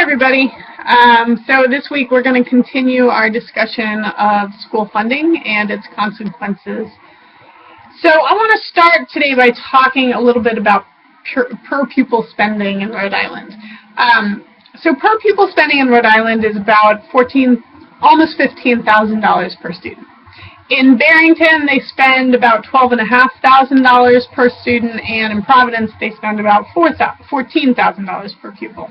everybody. So this week we're going to continue our discussion of school funding and its consequences. So I want to start today by talking a little bit about per pupil spending in Rhode Island. So per pupil spending in Rhode Island is about almost $15,000 per student. In Barrington, they spend about $12,500 per student, and in Providence, they spend about $14,000 per pupil.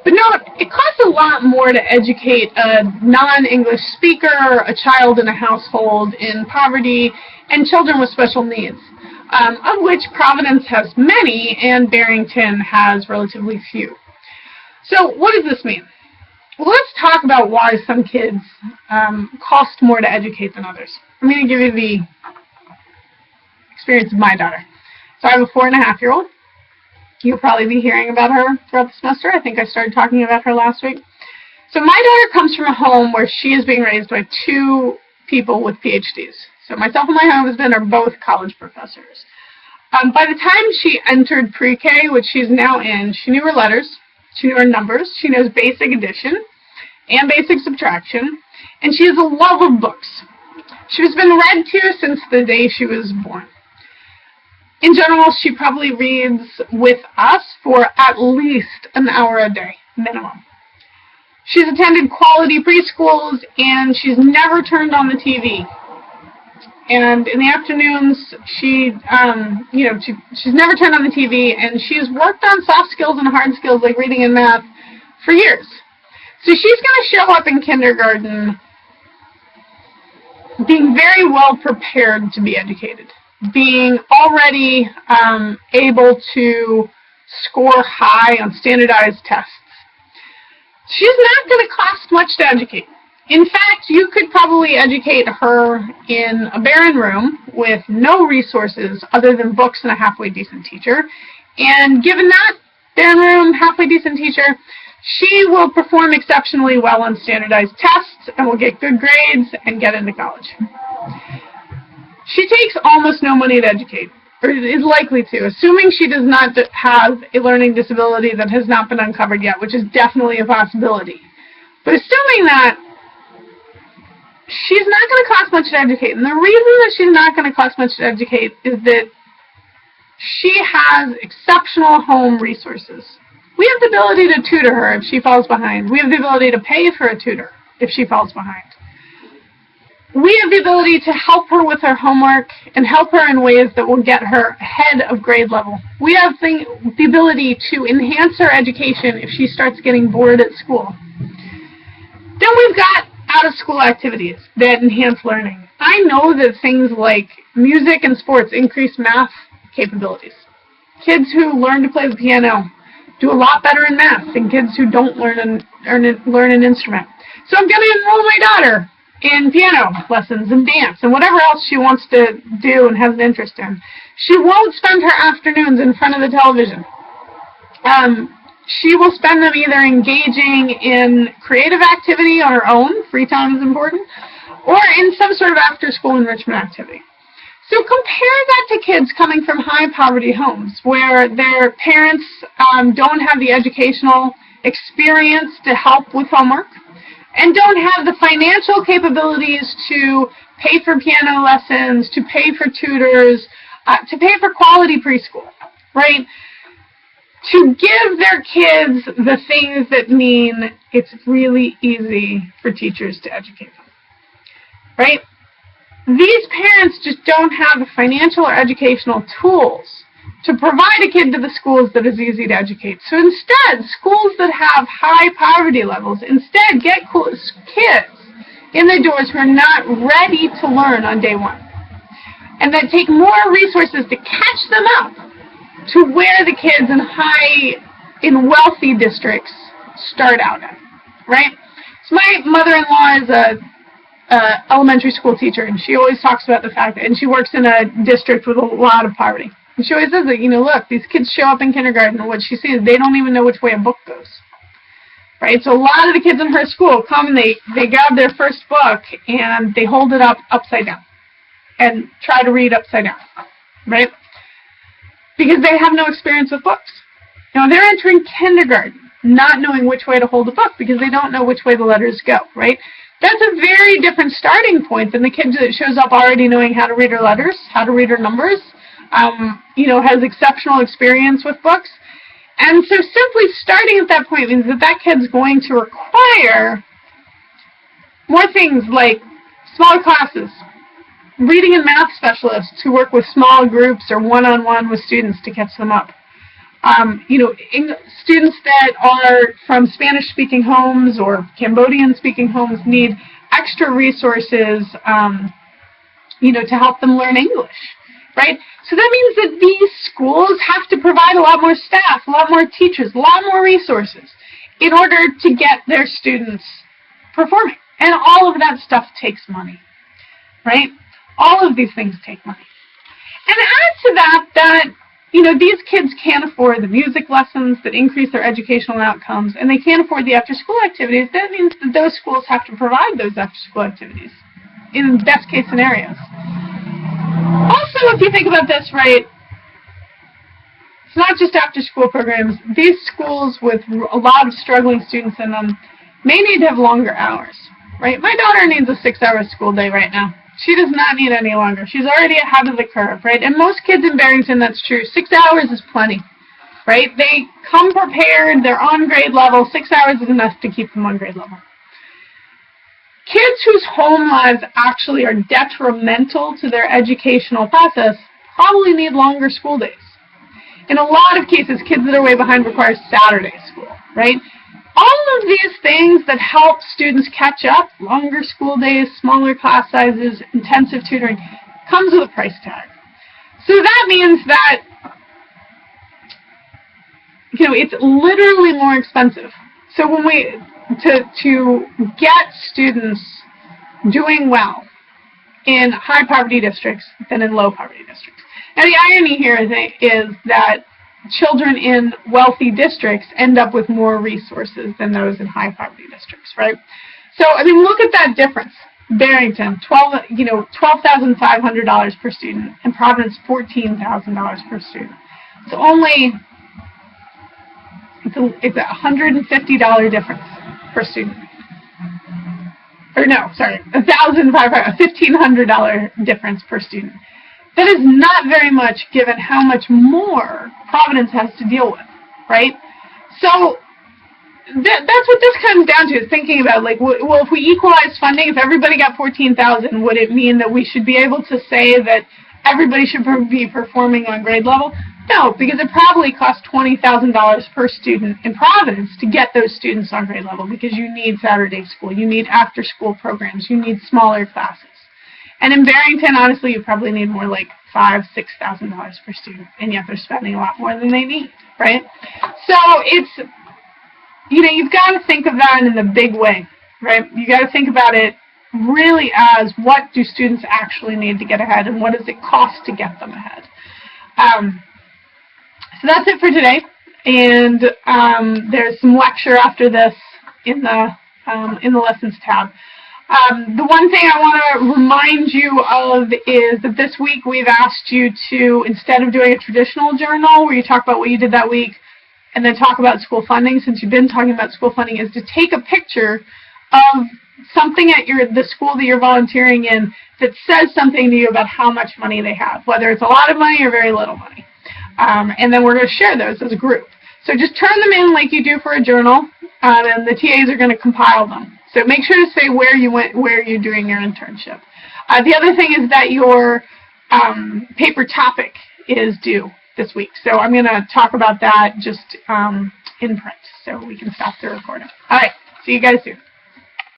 But note, it costs a lot more to educate a non-English speaker, a child in a household in poverty, and children with special needs, of which Providence has many and Barrington has relatively few. So what does this mean? Well, let's talk about why some kids cost more to educate than others. I'm going to give you the experience of my daughter. So I have a 4.5-year-old. You'll probably be hearing about her throughout the semester. I think I started talking about her last week. So my daughter comes from a home where she is being raised by two people with PhDs. So myself and my husband are both college professors. By the time she entered pre-K, which she's now in, she knew her letters, she knew her numbers, she knows basic addition and basic subtraction, and she has a love of books. She has been read to since the day she was born. In general, she probably reads with us for at least an hour a day, minimum. She's attended quality preschools, and she's never turned on the TV. And in the afternoons, she's never turned on the TV, and she's worked on soft skills and hard skills like reading and math for years. So she's going to show up in kindergarten being very well prepared to be educated, being already able to score high on standardized tests. She's not going to cost much to educate. In fact, you could probably educate her in a barren room with no resources other than books and a halfway decent teacher. And given that barren room, halfway decent teacher, she will perform exceptionally well on standardized tests and will get good grades and get into college. She takes almost no money to educate, or is likely to, assuming she does not have a learning disability that has not been uncovered yet, which is definitely a possibility. But assuming that, she's not going to cost much to educate. And the reason that she's not going to cost much to educate is that she has exceptional home resources. We have the ability to tutor her if she falls behind. We have the ability to pay for a tutor if she falls behind. We have the ability to help her with her homework and help her in ways that will get her ahead of grade level. We have the ability to enhance her education if she starts getting bored at school. Then we've got out-of-school activities that enhance learning. I know that things like music and sports increase math capabilities. Kids who learn to play the piano do a lot better in math than kids who don't learn an instrument. So I'm going to enroll my daughter in piano lessons and dance and whatever else she wants to do and has an interest in. She won't spend her afternoons in front of the television. She will spend them either engaging in creative activity on her own, free time is important, or in some sort of after-school enrichment activity. So compare that to kids coming from high poverty homes where their parents don't have the educational experience to help with homework and don't have the financial capabilities to pay for piano lessons, to pay for tutors, to pay for quality preschool, right? To give their kids the things that mean it's really easy for teachers to educate them, right? These parents just don't have the financial or educational tools to provide a kid to the schools that is easy to educate. So instead, schools that have high poverty levels instead get kids in their doors who are not ready to learn on day one, and that take more resources to catch them up to where the kids in wealthy districts start out at, right? So my mother-in-law is a elementary school teacher, and she always talks about the fact that, and she works in a district with a lot of poverty. And she always says that, look, these kids show up in kindergarten, and what she sees, they don't even know which way a book goes, right? So a lot of the kids in her school come and they grab their first book, and they hold it up upside down and try to read upside down, right? Because they have no experience with books. They're entering kindergarten. not knowing which way to hold the book because they don't know which way the letters go, right? That's a very different starting point than the kid that shows up already knowing how to read her letters, how to read her numbers, has exceptional experience with books. And so simply starting at that point means that that kid's going to require more things like smaller classes, reading and math specialists who work with small groups or one-on-one with students to catch them up. Students that are from Spanish-speaking homes or Cambodian-speaking homes need extra resources, to help them learn English, right? So that means that these schools have to provide a lot more staff, a lot more teachers, a lot more resources in order to get their students performing. And all of that stuff takes money, right? All of these things take money. And add to that these kids can't afford the music lessons that increase their educational outcomes, and they can't afford the after-school activities. That means that those schools have to provide those after-school activities in best-case scenarios. Also, if you think about this, right, it's not just after-school programs. These schools with a lot of struggling students in them may need to have longer hours, right? My daughter needs a 6-hour school day right now. She does not need any longer. She's already ahead of the curve, right? And most kids in Barrington, that's true. 6 hours is plenty, right? They come prepared. They're on grade level. 6 hours is enough to keep them on grade level. Kids whose home lives actually are detrimental to their educational process probably need longer school days. In a lot of cases, kids that are way behind require Saturday school, right? All of these things that help students catch up, longer school days, smaller class sizes, intensive tutoring, comes with a price tag. So that means that, it's literally more expensive. So when to get students doing well in high poverty districts than in low poverty districts. Now the irony here is that children in wealthy districts end up with more resources than those in high poverty districts, right? So, look at that difference. Barrington, $12,500 per student, and Providence, $14,000 per student. It's a $150 difference per student. Or no, sorry, $1,500 difference per student. That is not very much given how much more Providence has to deal with, right? So that's what this comes down to, is thinking about, well, if we equalize funding, if everybody got $14,000, would it mean that we should be able to say that everybody should be performing on grade level? No, because it probably costs $20,000 per student in Providence to get those students on grade level, because you need Saturday school, you need after-school programs, you need smaller classes. And in Barrington, honestly, you probably need more like $5,000, $6,000 per student, and yet they're spending a lot more than they need, right? So it's, you've got to think of that in the big way, right? You got to think about it really as, what do students actually need to get ahead, and what does it cost to get them ahead? So that's it for today, and there's some lecture after this in the lessons tab. The one thing I want to remind you of is that this week we've asked you to, instead of doing a traditional journal where you talk about what you did that week and then talk about school funding, since you've been talking about school funding, is to take a picture of something at the school that you're volunteering in that says something to you about how much money they have, whether it's a lot of money or very little money. And then we're going to share those as a group. So just turn them in like you do for a journal, and the TAs are going to compile them. So make sure to say where you went, where you're doing your internship. The other thing is that your paper topic is due this week. So I'm going to talk about that just in print, so we can stop the recording. All right, see you guys soon.